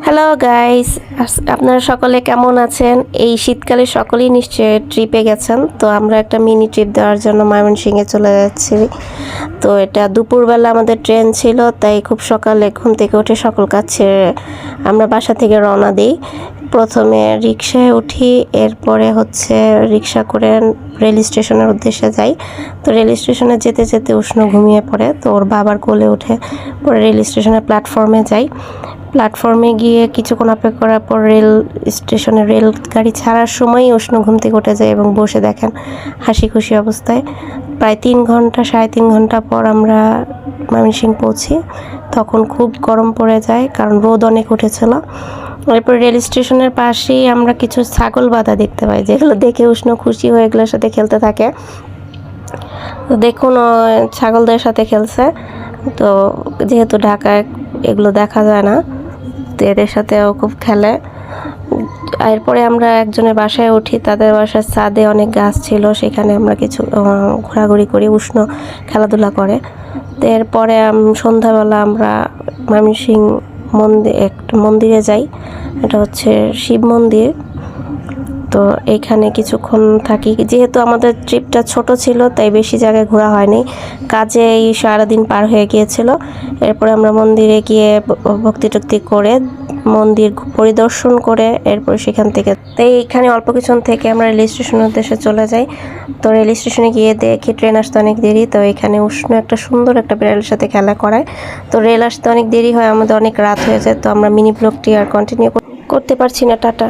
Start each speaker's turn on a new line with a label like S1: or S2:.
S1: Hello guys, আপনারা সকলে কেমন আছেন? এই শীতকালে সকলেই নিশ্চয়ই ট্রিপে গেছেন। তো আমরা একটা মিনি ট্রিপ দেওয়ার জন্য ময়মনসিংহে চলে যাচ্ছি। তো এটা দুপুরবেলা আমাদের ট্রেন ছিল, তাই খুব সকালে ঘুম থেকে উঠে সকল কাজ ছেড়ে আমরা বাসা থেকে রওনা দিই। প্রথমে রিক্সায় উঠি, এরপরে রিক্সা করে রেল স্টেশনের উদ্দেশ্যে যাই। তো রেল স্টেশনে যেতে যেতে উষ্ণ ঘুমিয়ে পড়ে, তো ওর বাবার কোলে উঠে পরে রেল স্টেশনের প্ল্যাটফর্মে যাই। প্ল্যাটফর্মে গিয়ে কিছুক্ষণ অপেক্ষা করার পর রেল গাড়ি ছাড়ার সময়ই উষ্ণ ঘুম থেকে উঠে যায় এবং বসে দেখেন হাসি খুশি অবস্থায়। প্রায় 3.5 ঘন্টা পর আমরা ময়মনসিংহ পৌঁছি। তখন খুব গরম পড়ে যায়, কারণ রোদ অনেক উঠেছিল। এরপর রেল স্টেশনের পাশেই আমরা কিছু ছাগল বাঁধা দেখতে পাই, যেগুলো দেখে উষ্ণ খুশি হয়ে এগুলোর সাথে খেলতে থাকে। তো দেখুন, ছাগলদের সাথে খেলছে। তো যেহেতু ঢাকায় এগুলো দেখা যায় না, তো এদের সাথেও খুব খেলে। এরপরে আমরা একজনের বাসায় উঠি, তাদের বাসার ছাদে অনেক গাছ ছিল, সেখানে আমরা কিছু ঘোরাঘুরি করি, উষ্ণ খেলাধুলা করে। তো এরপরে সন্ধ্যাবেলা আমরা ময়মনসিংহ একটা মন্দিরে যাই। এটা হচ্ছে শিব মন্দির। তো এইখানে কিছুক্ষণ থাকি। যেহেতু আমাদের ট্রিপটা ছোট ছিল, তাই বেশি জায়গায় ঘোরা হয়নি, কাজেই সারাদিন পার হয়ে গিয়েছিল। এরপরে আমরা মন্দিরে গিয়ে ভক্তি টক্তি করে মন্দির পরিদর্শন করে এরপর সেখান থেকে তাই এখানে অল্প কিছুক্ষণ থেকে আমরা রেল স্টেশনের উদ্দেশ্যে চলে যাই। তো রেল স্টেশনে গিয়ে দেখি ট্রেন আসতে অনেক দেরি। তো এখানে উষ্ণ একটা সুন্দর একটা বিড়ালের সাথে খেলা করায়। তো রেল আসতে অনেক দেরি হয়, আমাদের অনেক রাত হয়ে যায়। তো আমরা মিনি ব্লগটি আর কন্টিনিউ করতে পারছি না। টাটা।